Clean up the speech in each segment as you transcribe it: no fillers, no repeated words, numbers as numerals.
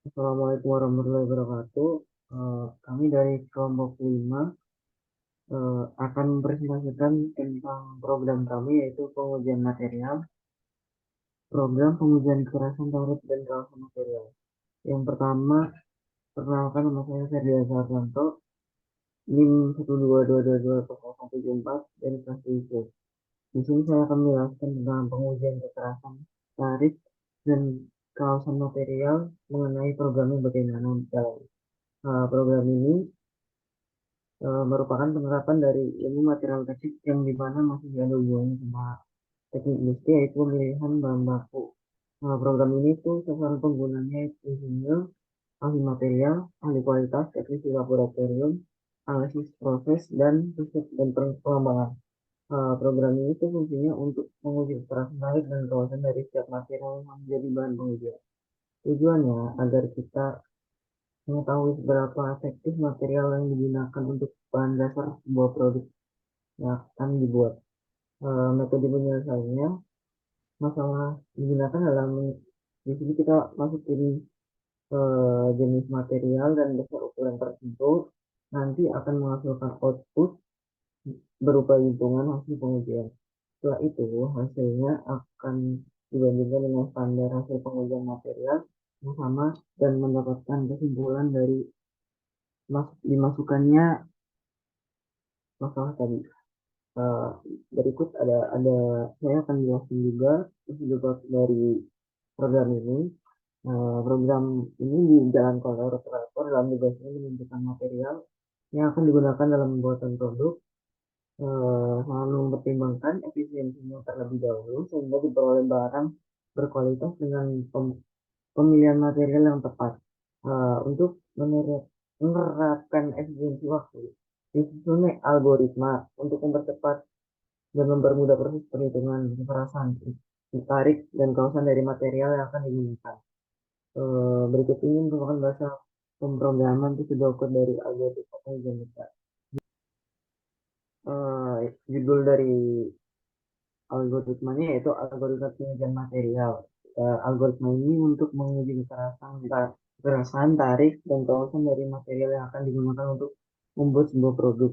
Assalamualaikum warahmatullahi wabarakatuh. Kami dari kelompok 5 akan mempresentasikan tentang program kami yaitu pengujian material, program pengujian kekerasan tarif dan kawasan material. Yang pertama, perkenalkan nama saya Ferdian Sartanto, NIM 122220174 dari kelas 7. Di sini saya akan menjelaskan tentang pengujian kekerasan tarif dan kawasan material mengenai programnya bagaimana dalam program ini merupakan penerapan dari ilmu material teknik yang dimana masih ada hubungannya sama teknik industri yaitu pemilihan bahan baku. Program ini tuh sasaran penggunanya itu insinyur, ahli material, ahli kualitas, teknisi laboratorium, analisis proses, dan riset dan pengembangan. Program ini tuh fungsinya untuk menguji keterangan tarif dan kawasan dari setiap material yang menjadi bahan pengujian. Tujuannya agar kita mengetahui seberapa efektif material yang digunakan untuk bahan dasar sebuah produk yang akan dibuat. Metode penyelesaiannya, masalah digunakan dalam di sini kita masukin jenis material dan dasar ukuran tertentu, nanti akan menghasilkan output berupa hitungan hasil pengujian. Setelah itu, hasilnya akan dibandingkan dengan standar hasil pengujian material yang sama dan mendapatkan kesimpulan dari dimasukkannya masalah tadi. Eh, Berikut ada saya akan jelaskan juga penyebab dari program ini. Program ini dijalankan oleh operator dalam tugasnya menentukan material yang akan digunakan dalam pembuatan produk, selalu mempertimbangkan efisiensinya terlebih dahulu sehingga diperoleh barang berkualitas dengan pemilihan material yang tepat. Untuk menerapkan efisiensi waktu, disusun algoritma untuk mempercepat dan mempermudah proses perhitungan kekerasan, tarik, dan kawasan dari material yang akan digunakan. Berikut ini merupakan bahasa pemrograman itu sudah kode dari algoritma pengujian. Judul dari algoritmanya yaitu algoritma pengujian material. Algoritma ini untuk menguji kekerasan, tarik, dan kawasan dari material yang akan digunakan untuk membuat sebuah produk.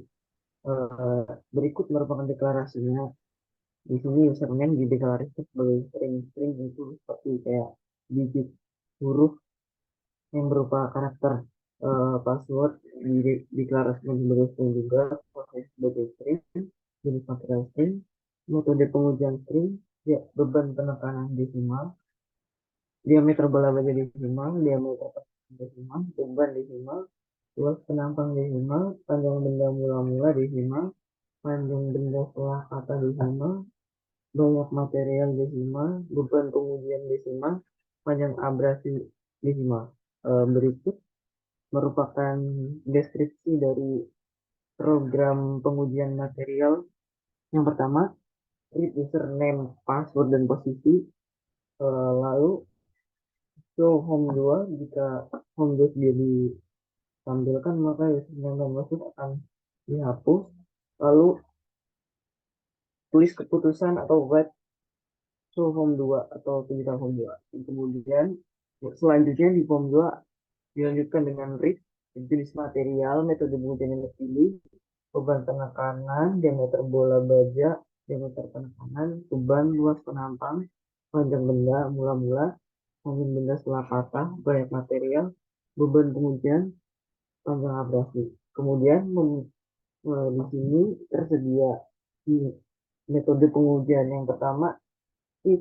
Berikut merupakan deklarasinya. Di sini username dideklarasikan sebagai string itu seperti kayak digit huruf yang berupa karakter. Password dideklarasikan sebagai string juga, proses sebagai string, jenis material string, metode pengujian string, ya, beban penekanan desimal, diameter bola baja desimal, diameter penekanan desimal, beban desimal, luas penampang desimal, panjang benda mula-mula desimal, panjang benda setelah kata desimal, banyak material desimal, beban pengujian desimal, panjang abrasi desimal. Berikut merupakan deskripsi dari program pengujian material. Yang pertama, read username, password, dan posisi. Lalu show home 2 jika home base dia ditampilkan maka username dan password akan dihapus. Lalu tulis keputusan atau write show home 2 atau digital home 2. Kemudian selanjutnya di form 2 dilanjutkan dengan read jenis material, metode pengujian yang dipilih, beban penekanan, diameter bola baja, diameter penekanan, beban, luas penampang, panjang benda mula-mula, panjang benda setelah patah, banyak material, beban pengujian, panjang abrasi. Kemudian di sini tersedia di metode pengujian yang pertama, if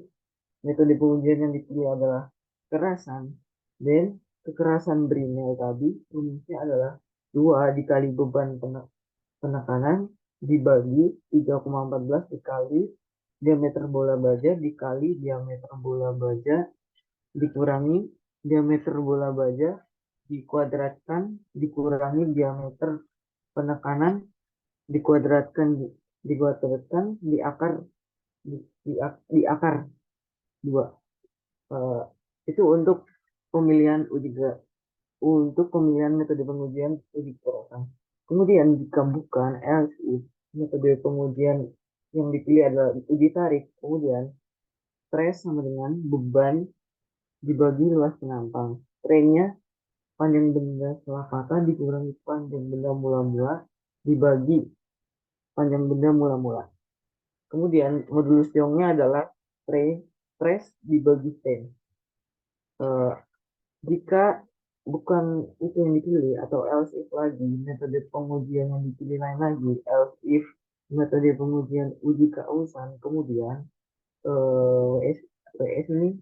metode pengujian yang dipilih adalah kekerasan, dan kekerasan Brinell tadi rumusnya adalah 2 dikali beban penekanan dibagi 3,14 dikali diameter bola baja dikali diameter bola baja dikurangi diameter bola baja dikuadratkan dikurangi diameter penekanan dikuadratkan di akar di akar 2. Eh, itu untuk pemilihan metode pengujian uji kekerasan. Kemudian jika bukan, else if metode pengujian yang dipilih adalah uji tarik, kemudian stres sama dengan beban dibagi luas penampang. trennya panjang benda setelah patah dikurangi panjang benda mula-mula dibagi panjang benda mula-mula. Kemudian modulus Youngnya adalah stress dibagi strain. Eh, jika bukan itu yang dipilih atau else if lagi, metode pengujian yang dipilih lain lagi, else if metode pengujian uji kausan, kemudian WS ini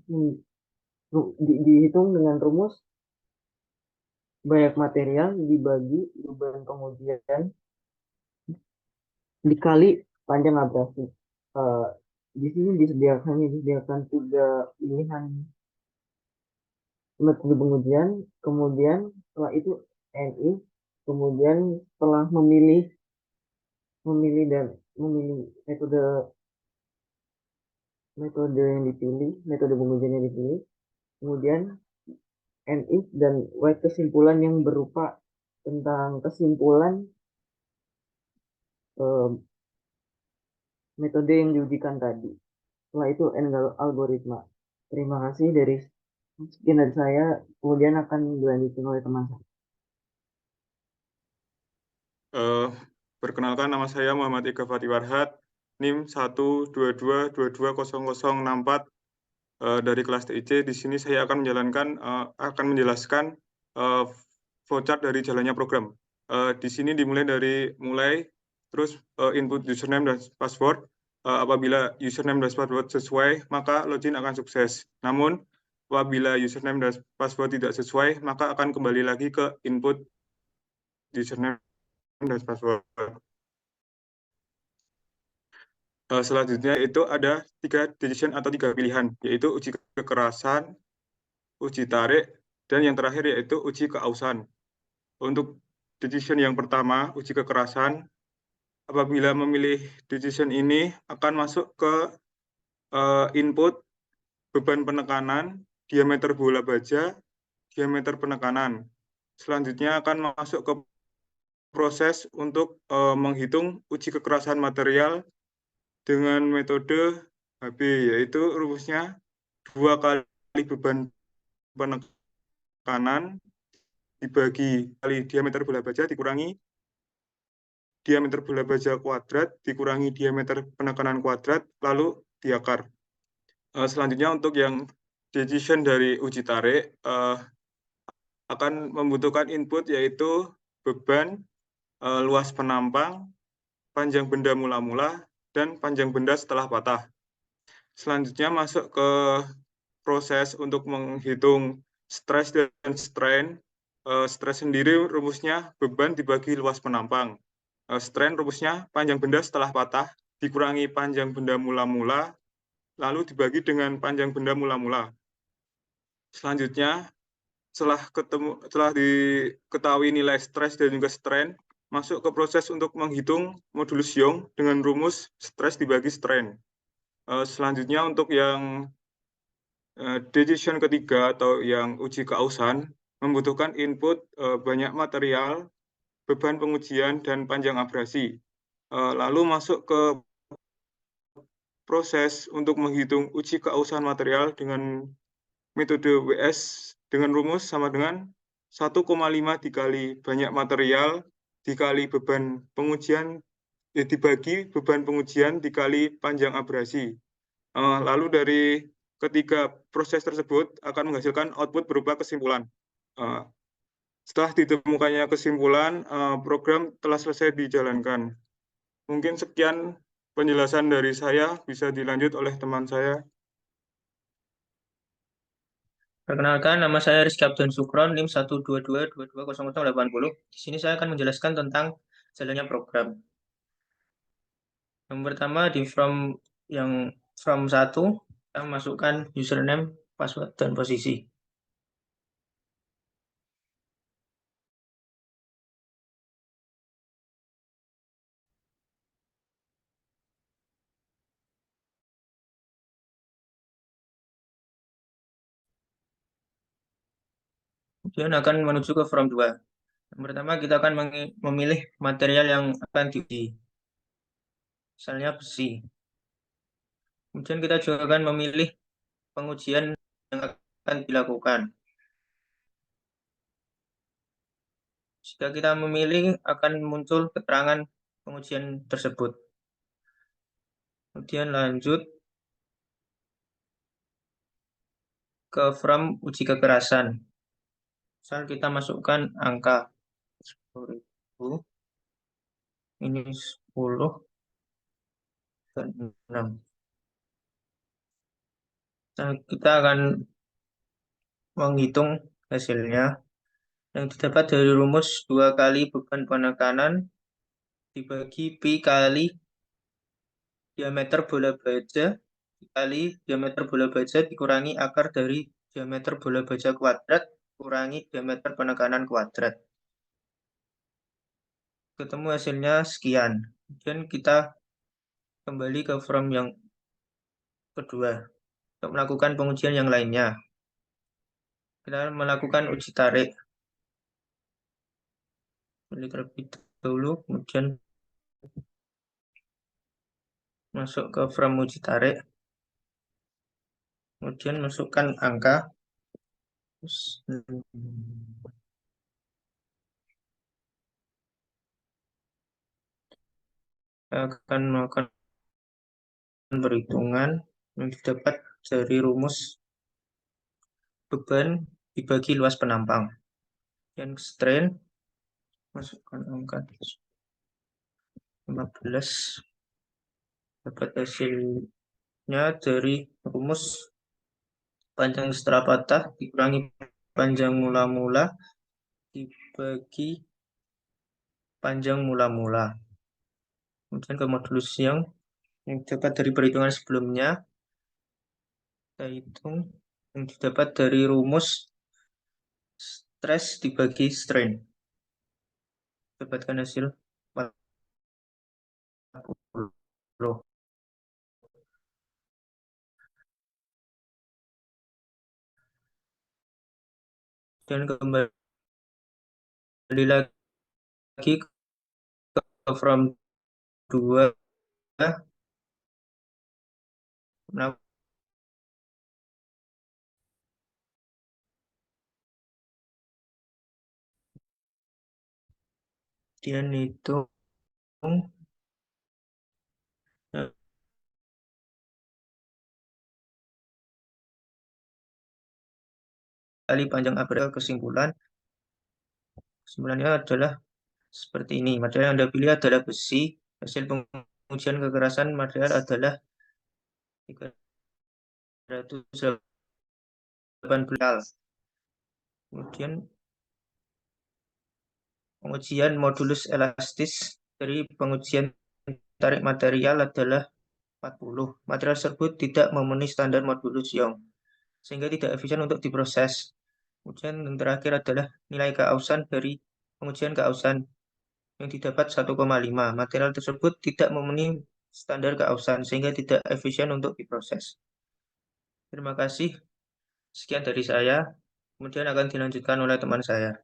dihitung dengan rumus banyak material dibagi beban pengujian dikali panjang abrasi. Eh, di sini disediakan tiga pilihan metode pengujian, kemudian setelah itu NI, kemudian setelah memilih memilih dan memilih metode metode yang dipilih, metode pengujian yang dipilih, kemudian NI dan write kesimpulan yang berupa tentang kesimpulan eh, metode yang diujikan tadi. Setelah itu algoritma. Terima kasih dari sekian dari saya, kemudian akan dilanjutkan oleh teman saya. Perkenalkan, nama saya Muhammad Ika Fatih Warhat, NIM 122220064 dari kelas TIC. Di sini saya akan menjelaskan flowchart dari jalannya program. Di sini dimulai dari terus input username dan password. Apabila username dan password sesuai, maka login akan sukses. Namun, apabila username dan password tidak sesuai, maka akan kembali lagi ke input username dan password. Selanjutnya itu ada 3 decision atau 3 pilihan, yaitu uji kekerasan, uji tarik, dan yang terakhir yaitu uji keausan. Untuk decision yang pertama, uji kekerasan, apabila memilih decision ini akan masuk ke input beban penekanan, diameter bola baja, diameter penekanan. Selanjutnya akan masuk ke proses untuk menghitung uji kekerasan material dengan metode HB, yaitu rumusnya 2 kali beban penekanan dibagi kali diameter bola baja dikurangi diameter bola baja kuadrat dikurangi diameter penekanan kuadrat, lalu diakar. Selanjutnya untuk yang decision dari uji tarik akan membutuhkan input yaitu beban, luas penampang, panjang benda mula-mula, dan panjang benda setelah patah. Selanjutnya masuk ke proses untuk menghitung stres dan strain. Stres sendiri rumusnya beban dibagi luas penampang. Strain rumusnya panjang benda setelah patah dikurangi panjang benda mula-mula, lalu dibagi dengan panjang benda mula-mula. Selanjutnya, setelah diketahui nilai stres dan juga strain, masuk ke proses untuk menghitung modulus Young dengan rumus stres dibagi strain. Selanjutnya untuk yang decision ketiga atau yang uji keausan membutuhkan input banyak material, beban pengujian, dan panjang abrasi. Lalu masuk ke proses untuk menghitung uji keausan material dengan metode WS dengan rumus sama dengan 1,5 dikali banyak material dikali beban pengujian dibagi beban pengujian dikali panjang abrasi. Lalu dari ketiga proses tersebut akan menghasilkan output berupa kesimpulan. Setelah ditemukannya kesimpulan, program telah selesai dijalankan. Mungkin sekian penjelasan dari saya, bisa dilanjut oleh teman saya. Perkenalkan, nama saya Rizky Abdon Sukron, NIM 122220080. Di sini saya akan menjelaskan tentang jalannya program. Yang pertama di from 1, kita masukkan username, password, dan posisi. Kemudian akan menuju ke from 2. Yang pertama kita akan memilih material yang akan diuji. Misalnya besi. Kemudian kita juga akan memilih pengujian yang akan dilakukan. Jika kita memilih akan muncul keterangan pengujian tersebut. Kemudian lanjut ke from uji kekerasan. Misal kita masukkan angka 10.000, ini 10 dan 6. Nah, kita akan menghitung hasilnya yang didapat dari rumus 2 kali beban penekanan dibagi pi kali diameter bola baja dikali diameter bola baja dikurangi akar dari diameter bola baja kuadrat kurangi diameter penekanan kuadrat. Ketemu hasilnya sekian. Kemudian kita kembali ke from yang kedua untuk melakukan pengujian yang lainnya. Kita melakukan uji tarik. Terlebih dahulu, kemudian masuk ke from uji tarik. Kemudian masukkan angka. Akan melakukan perhitungan yang didapat dari rumus beban dibagi luas penampang. Dan strain, masukkan angka 15. Dapat hasilnya dari rumus panjang setelah patah dikurangi panjang mula-mula dibagi panjang mula-mula. Kemudian ke modulus yang didapat dari perhitungan sebelumnya, kita hitung yang didapat dari rumus stres dibagi strain. Dapatkan hasil 40. Dan kembali lagi ke from 2. Nah, kemudian hitung kali panjang abrel kesimpulannya adalah seperti ini. Material yang Anda pilih adalah besi. Hasil pengujian kekerasan material adalah 318. Kemudian pengujian modulus elastis dari pengujian tarik material adalah 40. Material tersebut tidak memenuhi standar modulus Young, sehingga tidak efisien untuk diproses. Kemudian yang terakhir adalah nilai keausan dari pengujian keausan yang didapat 1,5. Material tersebut tidak memenuhi standar keausan, sehingga tidak efisien untuk diproses. Terima kasih. Sekian dari saya. Kemudian akan dilanjutkan oleh teman saya.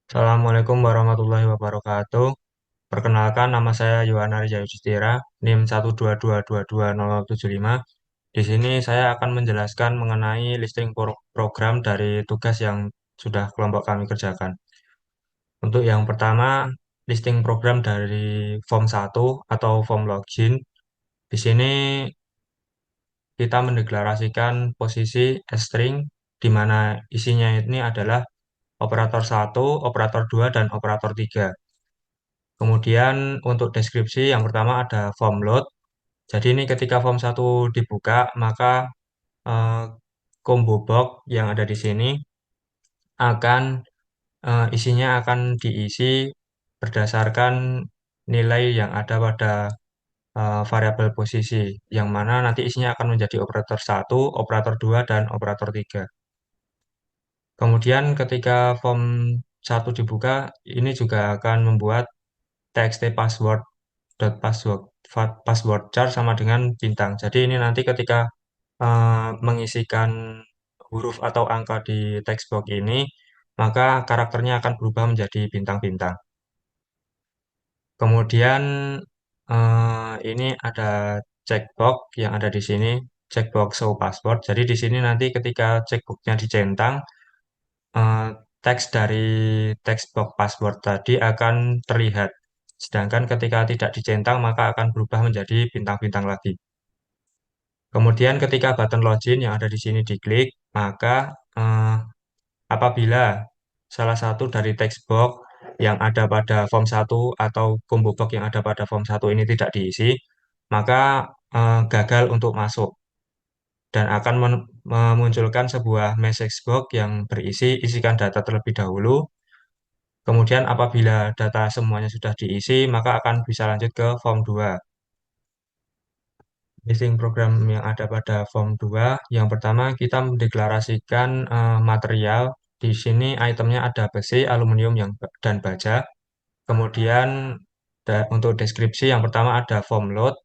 Assalamualaikum warahmatullahi wabarakatuh. Perkenalkan, nama saya Yohana Rizal Justira, NIM 122220075. Di sini saya akan menjelaskan mengenai listing program dari tugas yang sudah kelompok kami kerjakan. Untuk yang pertama, listing program dari form 1 atau form login. Di sini kita mendeklarasikan posisi string di mana isinya ini adalah operator 1, operator 2, dan operator 3. Kemudian untuk deskripsi yang pertama ada form load. Jadi ini ketika form 1 dibuka, maka eh, combo box yang ada di sini akan isinya akan diisi berdasarkan nilai yang ada pada variabel posisi, yang mana nanti isinya akan menjadi operator 1, operator 2, dan operator 3. Kemudian ketika form 1 dibuka, ini juga akan membuat txt password password password char sama dengan bintang. Jadi ini nanti ketika mengisikan huruf atau angka di text box ini, maka karakternya akan berubah menjadi bintang-bintang. Kemudian ini ada checkbox yang ada di sini, checkbox show password. Jadi di sini nanti ketika checkboxnya dicentang, eh, teks dari text box password tadi akan terlihat. Sedangkan ketika tidak dicentang, maka akan berubah menjadi bintang-bintang lagi. Kemudian ketika button login yang ada di sini diklik, maka apabila salah satu dari text box yang ada pada form 1 atau combo box yang ada pada form 1 ini tidak diisi, maka gagal untuk masuk dan akan memunculkan sebuah message box yang berisi isikan data terlebih dahulu. Kemudian apabila data semuanya sudah diisi, maka akan bisa lanjut ke form 2. Listing program yang ada pada form 2, yang pertama kita mendeklarasikan material. Di sini itemnya ada besi, aluminium dan baja. Kemudian untuk deskripsi yang pertama ada form load.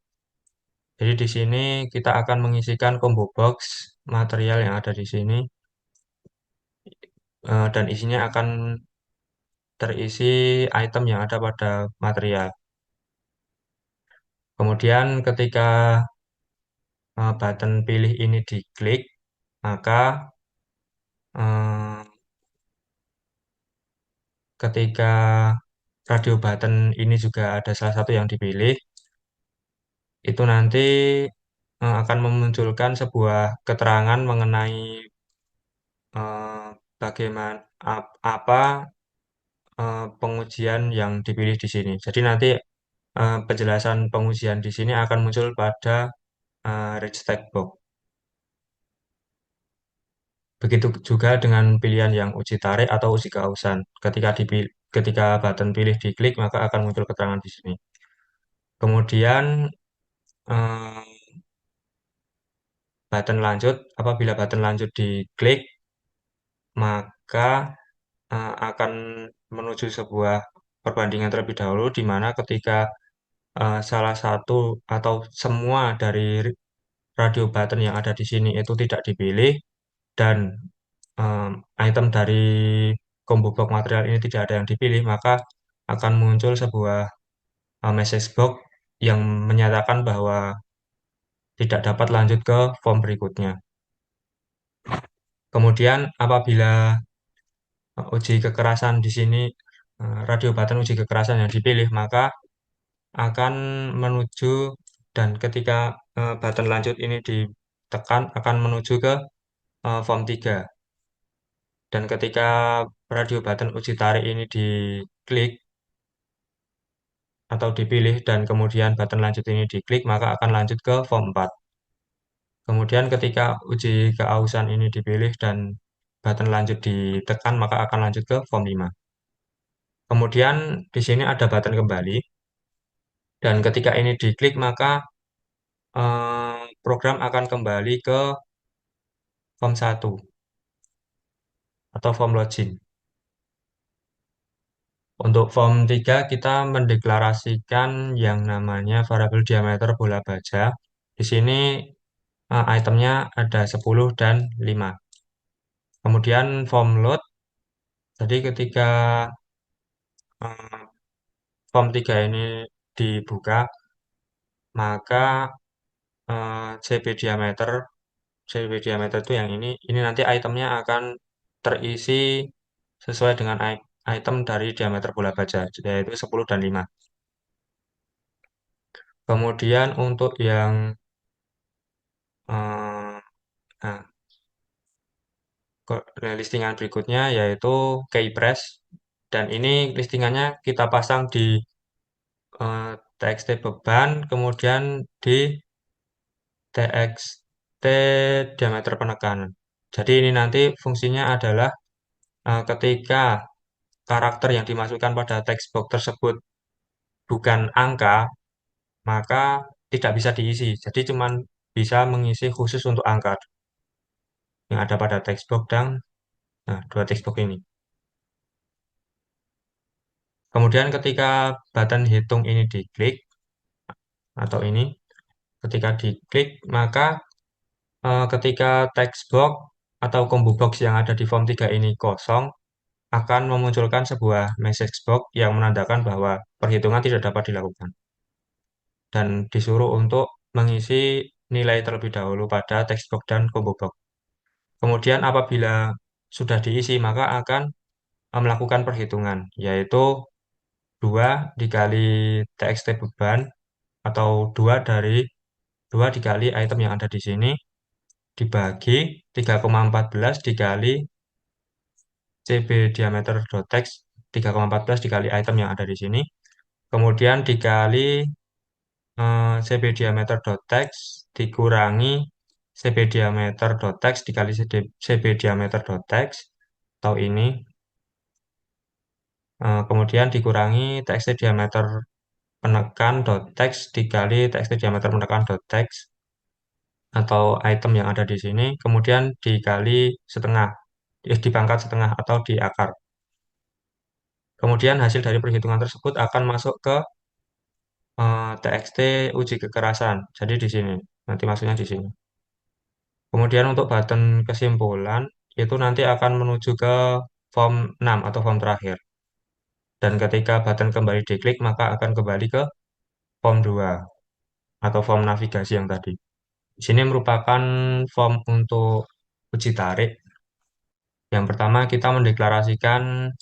Jadi di sini kita akan mengisikan combo box material yang ada di sini dan isinya akan terisi item yang ada pada material. Kemudian ketika button pilih ini diklik, maka eh, ketika radio button ini juga ada salah satu yang dipilih, itu nanti akan memunculkan sebuah keterangan mengenai eh, bagaimana apa pengujian yang dipilih di sini. Jadi nanti penjelasan pengujian di sini akan muncul pada rich text box. Begitu juga dengan pilihan yang uji tarik atau uji keausan. Ketika button pilih diklik, maka akan muncul keterangan di sini. Kemudian eh, apabila button lanjut diklik, maka akan menuju sebuah perbandingan terlebih dahulu, di mana ketika salah satu atau semua dari radio button yang ada di sini itu tidak dipilih, dan um, item dari combo box material ini tidak ada yang dipilih, maka akan muncul sebuah message box yang menyatakan bahwa tidak dapat lanjut ke form berikutnya. Kemudian apabila uji kekerasan di sini, radio button uji kekerasan yang dipilih, maka akan menuju dan ketika button lanjut ini ditekan akan menuju ke form 3. Dan ketika radio button uji tarik ini diklik atau dipilih dan kemudian button lanjut ini diklik, maka akan lanjut ke form 4. Kemudian ketika uji keausan ini dipilih dan button lanjut ditekan, maka akan lanjut ke form 5. Kemudian di sini ada button kembali, dan ketika ini diklik, maka program akan kembali ke form 1 atau form login. Untuk form 3 kita mendeklarasikan yang namanya variabel diameter bola baja. Di sini itemnya ada 10 dan 5. Kemudian form load, jadi ketika form 3 ini dibuka, maka CB diameter itu yang ini nanti itemnya akan terisi sesuai dengan item dari diameter bola baja, yaitu 10 dan 5. Kemudian untuk yang eh, nah, listingan berikutnya yaitu keypress, dan ini listingannya kita pasang di TXT beban, kemudian di TXT diameter penekanan. Jadi ini nanti fungsinya adalah ketika karakter yang dimasukkan pada text box tersebut bukan angka, maka tidak bisa diisi. Jadi cuman bisa mengisi khusus untuk angka yang ada pada text box dan dua text box ini. Kemudian ketika button hitung ini diklik, atau ini, ketika diklik, maka ketika text box atau combo box yang ada di form 3 ini kosong, akan memunculkan sebuah message box yang menandakan bahwa perhitungan tidak dapat dilakukan. Dan disuruh untuk mengisi nilai terlebih dahulu pada text box dan combo box. Kemudian apabila sudah diisi, maka akan melakukan perhitungan, yaitu 2 dikali TXT beban, atau 2 dikali item yang ada di sini, dibagi 3,14 dikali CB diameter dot text, 3,14 dikali item yang ada di sini, kemudian dikali CB diameter dot text dikurangi CB diameter dot text dikali CB diameter dot text, atau ini, kemudian dikurangi TXT diameter penekan dot text dikali TXT diameter penekan dot text, atau item yang ada di sini, kemudian dikali setengah, dipangkat setengah atau diakar. Kemudian hasil dari perhitungan tersebut akan masuk ke TXT uji kekerasan. Jadi di sini, nanti masuknya di sini. Kemudian untuk button kesimpulan, itu nanti akan menuju ke form 6 atau form terakhir. Dan ketika button kembali diklik, maka akan kembali ke form 2 atau form navigasi yang tadi. Di sini merupakan form untuk uji tarik. Yang pertama kita mendeklarasikan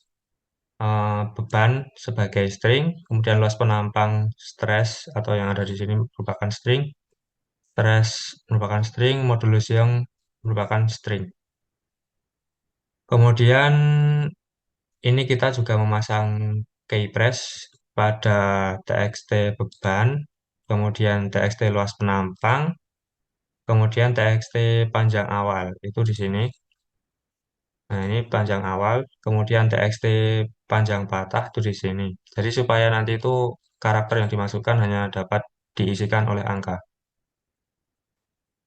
beban sebagai string, kemudian luas penampang stress atau yang ada di sini merupakan string, stress merupakan string, modulus yang merupakan string. Kemudian ini kita juga memasang key press pada TXT beban, kemudian TXT luas penampang, kemudian TXT panjang awal, itu di sini. Nah, ini panjang awal, kemudian TXT panjang patah itu di sini. Jadi supaya nanti itu karakter yang dimasukkan hanya dapat diisikan oleh angka.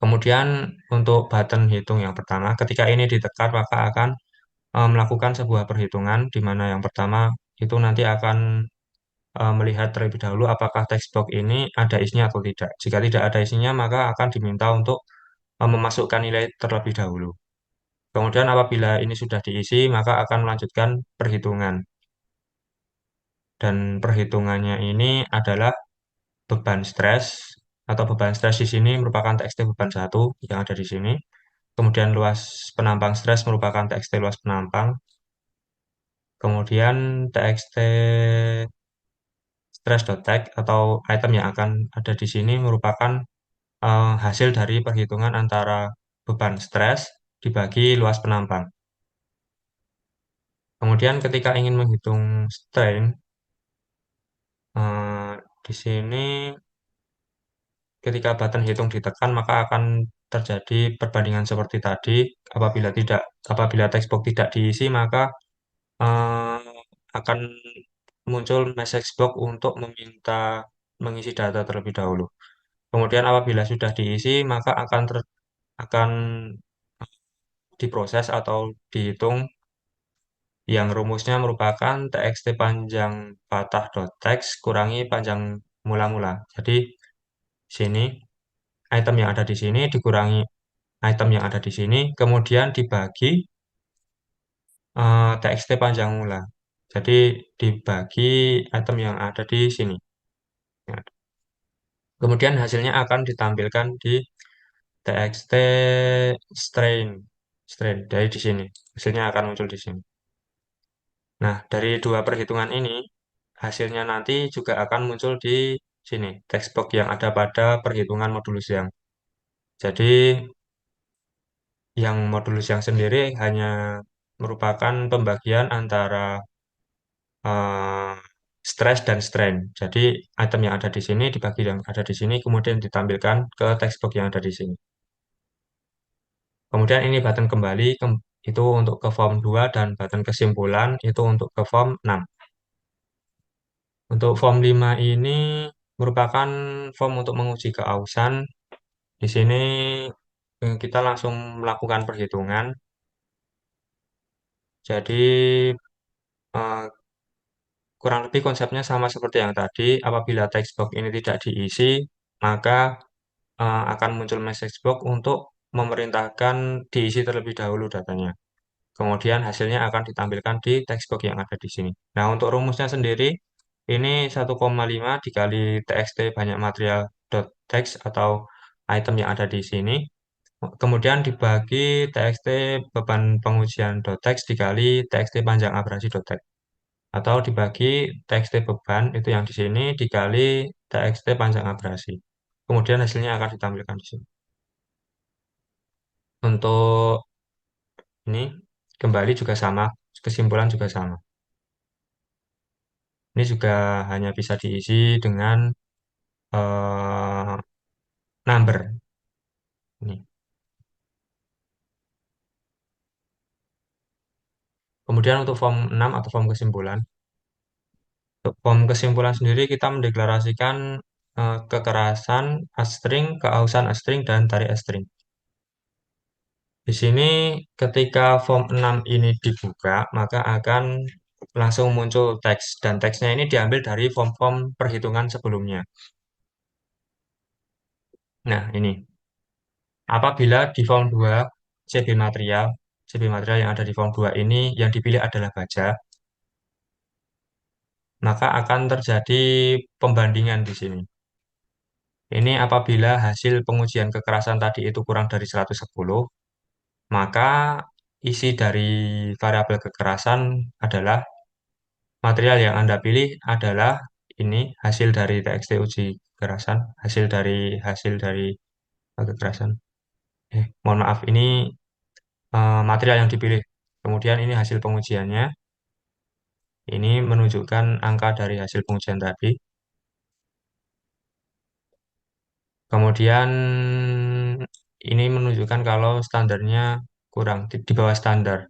Kemudian untuk button hitung yang pertama, ketika ini ditekan maka akan melakukan sebuah perhitungan di mana yang pertama itu nanti akan melihat terlebih dahulu apakah text box ini ada isinya atau tidak. Jika tidak ada isinya, maka akan diminta untuk memasukkan nilai terlebih dahulu. Kemudian apabila ini sudah diisi, maka akan melanjutkan perhitungan. Dan perhitungannya ini adalah beban stres, atau beban stres di sini merupakan TXT beban 1 yang ada di sini. Kemudian luas penampang stres merupakan TXT luas penampang. Kemudian TXT stress.text atau item yang akan ada di sini merupakan hasil dari perhitungan antara beban stres dibagi luas penampang. Kemudian ketika ingin menghitung strain, di sini ketika button hitung ditekan maka akan terjadi perbandingan seperti tadi. Apabila text box tidak diisi maka eh, akan muncul message box untuk meminta mengisi data terlebih dahulu. Kemudian apabila sudah diisi maka akan diproses atau dihitung yang rumusnya merupakan txt panjang patah dot text kurangi panjang mula-mula. Jadi sini item yang ada di sini dikurangi item yang ada di sini, kemudian dibagi txt panjang mula. Jadi dibagi item yang ada di sini. Ya. Kemudian hasilnya akan ditampilkan di txt strain, strain dari di sini. Hasilnya akan muncul di sini. Nah, dari dua perhitungan ini, hasilnya nanti juga akan muncul di sini, text box yang ada pada perhitungan modulus yang. Jadi, yang modulus yang sendiri hanya merupakan pembagian antara eh, stress dan strain. Jadi, item yang ada di sini dibagi yang ada di sini, kemudian ditampilkan ke text box yang ada di sini. Kemudian ini button kembali, itu untuk ke form 2, dan button kesimpulan itu untuk ke form 6. Untuk form 5 ini merupakan form untuk menguji keausan. Di sini kita langsung melakukan perhitungan. Jadi eh, kurang lebih konsepnya sama seperti yang tadi. Apabila text box ini tidak diisi, maka akan muncul message box untuk memerintahkan diisi terlebih dahulu datanya. Kemudian hasilnya akan ditampilkan di text box yang ada di sini. Nah, untuk rumusnya sendiri, ini 1,5 dikali txt banyak material dot text atau item yang ada di sini. Kemudian dibagi TXT beban pengujian .txt dikali TXT panjang abrasi.txt. Atau dibagi TXT beban, itu yang di sini, dikali TXT panjang abrasi. Kemudian hasilnya akan ditampilkan di sini. Untuk ini, kembali juga sama, kesimpulan juga sama. Ini juga hanya bisa diisi dengan number. Ini. Kemudian untuk form 6 atau form kesimpulan. Untuk form kesimpulan sendiri kita mendeklarasikan kekerasan A-string, keausan A-string, dan tarik A-string. Di sini ketika form 6 ini dibuka, maka akan langsung muncul teks. Dan teksnya ini diambil dari form-form perhitungan sebelumnya. Nah, ini. Apabila di form 2, CB material yang ada di form 2 ini yang dipilih adalah baja, maka akan terjadi pembandingan di sini. Ini apabila hasil pengujian kekerasan tadi itu kurang dari 110, maka isi dari variabel kekerasan adalah material yang Anda pilih adalah ini hasil dari TXT uji kekerasan, hasil dari kekerasan. Mohon maaf, ini material yang dipilih. Kemudian ini hasil pengujiannya. Ini menunjukkan angka dari hasil pengujian tadi. Kemudian ini menunjukkan kalau standarnya kurang di bawah standar.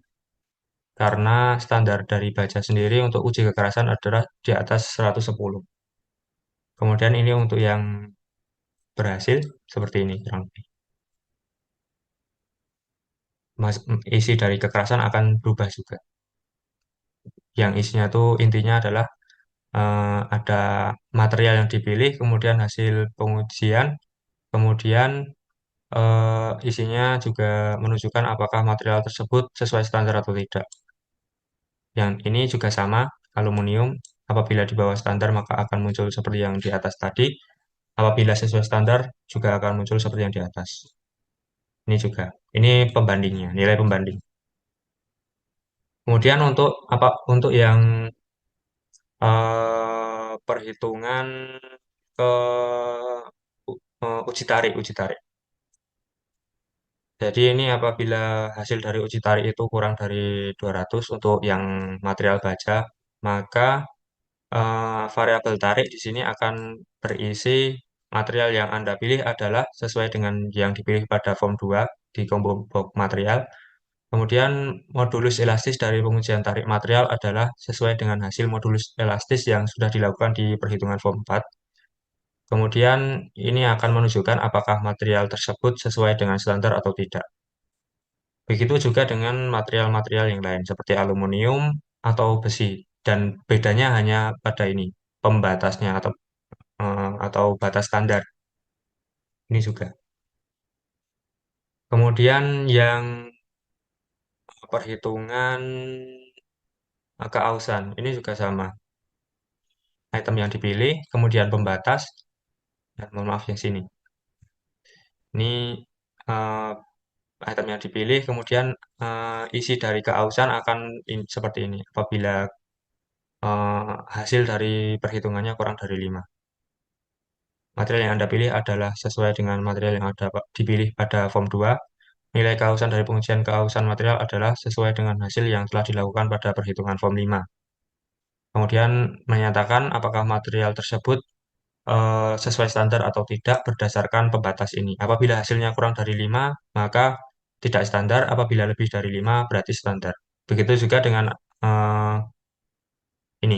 Karena standar dari baja sendiri untuk uji kekerasan adalah di atas 110. Kemudian ini untuk yang berhasil seperti ini kurang lebih. Isi dari kekerasan akan berubah juga. Yang isinya tuh intinya adalah ada material yang dipilih, kemudian hasil pengujian, kemudian isinya juga menunjukkan apakah material tersebut sesuai standar atau tidak. Yang ini juga sama, aluminium. Apabila di bawah standar maka akan muncul seperti yang di atas tadi. Apabila sesuai standar juga akan muncul seperti yang di atas. Ini juga. Ini pembandingnya, nilai pembanding. Kemudian untuk yang perhitungan ke uji tarik. Jadi ini apabila hasil dari uji tarik itu kurang dari 200 untuk yang material baja, maka variabel tarik di sini akan berisi material yang Anda pilih adalah sesuai dengan yang dipilih pada form 2 di combo box material. Kemudian modulus elastis dari pengujian tarik material adalah sesuai dengan hasil modulus elastis yang sudah dilakukan di perhitungan form 4. Kemudian ini akan menunjukkan apakah material tersebut sesuai dengan standar atau tidak. Begitu juga dengan material-material yang lain seperti aluminium atau besi. Dan bedanya hanya pada ini, pembatasnya atau batas standar. Ini juga. Kemudian yang perhitungan keausan, ini juga sama. Item yang dipilih, kemudian pembatas, dan mohon maaf yang sini. Ini uh, item yang dipilih, kemudian isi dari keausan akan seperti ini. Apabila hasil dari perhitungannya kurang dari 5. Material yang Anda pilih adalah sesuai dengan material yang ada dipilih pada form 2. Nilai keausan dari pengujian keausan material adalah sesuai dengan hasil yang telah dilakukan pada perhitungan form 5. Kemudian menyatakan apakah material tersebut sesuai standar atau tidak berdasarkan pembatas ini. Apabila hasilnya kurang dari 5, maka tidak standar. Apabila lebih dari 5, berarti standar. Begitu juga dengan ini,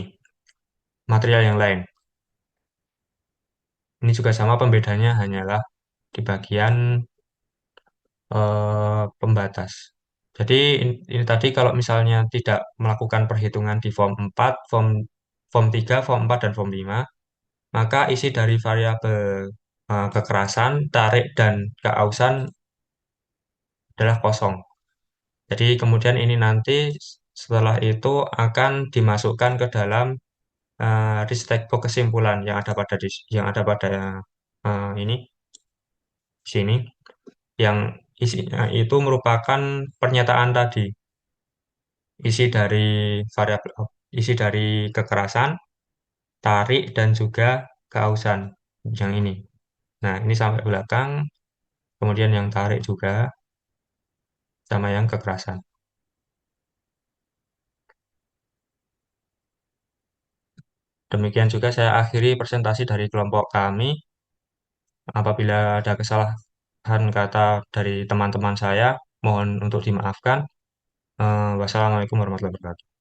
material yang lain. Ini juga sama, pembedanya hanyalah di bagian pembatas. Jadi ini tadi kalau misalnya tidak melakukan perhitungan di form 4, form 3, form 4, dan form 5, maka isi dari variabel kekerasan, tarik, dan keausan adalah kosong. Jadi kemudian ini nanti setelah itu akan dimasukkan ke dalam ristek kesimpulan yang ada pada ini sini, yang isinya itu merupakan pernyataan tadi, isi dari variabel, isi dari kekerasan, tarik, dan juga keausan yang ini. Nah, ini sampai belakang, kemudian yang tarik juga, sama yang kekerasan. Demikian juga saya akhiri presentasi dari kelompok kami. Apabila ada kesalahan kata dari teman-teman saya, mohon untuk dimaafkan. Wassalamualaikum warahmatullahi wabarakatuh.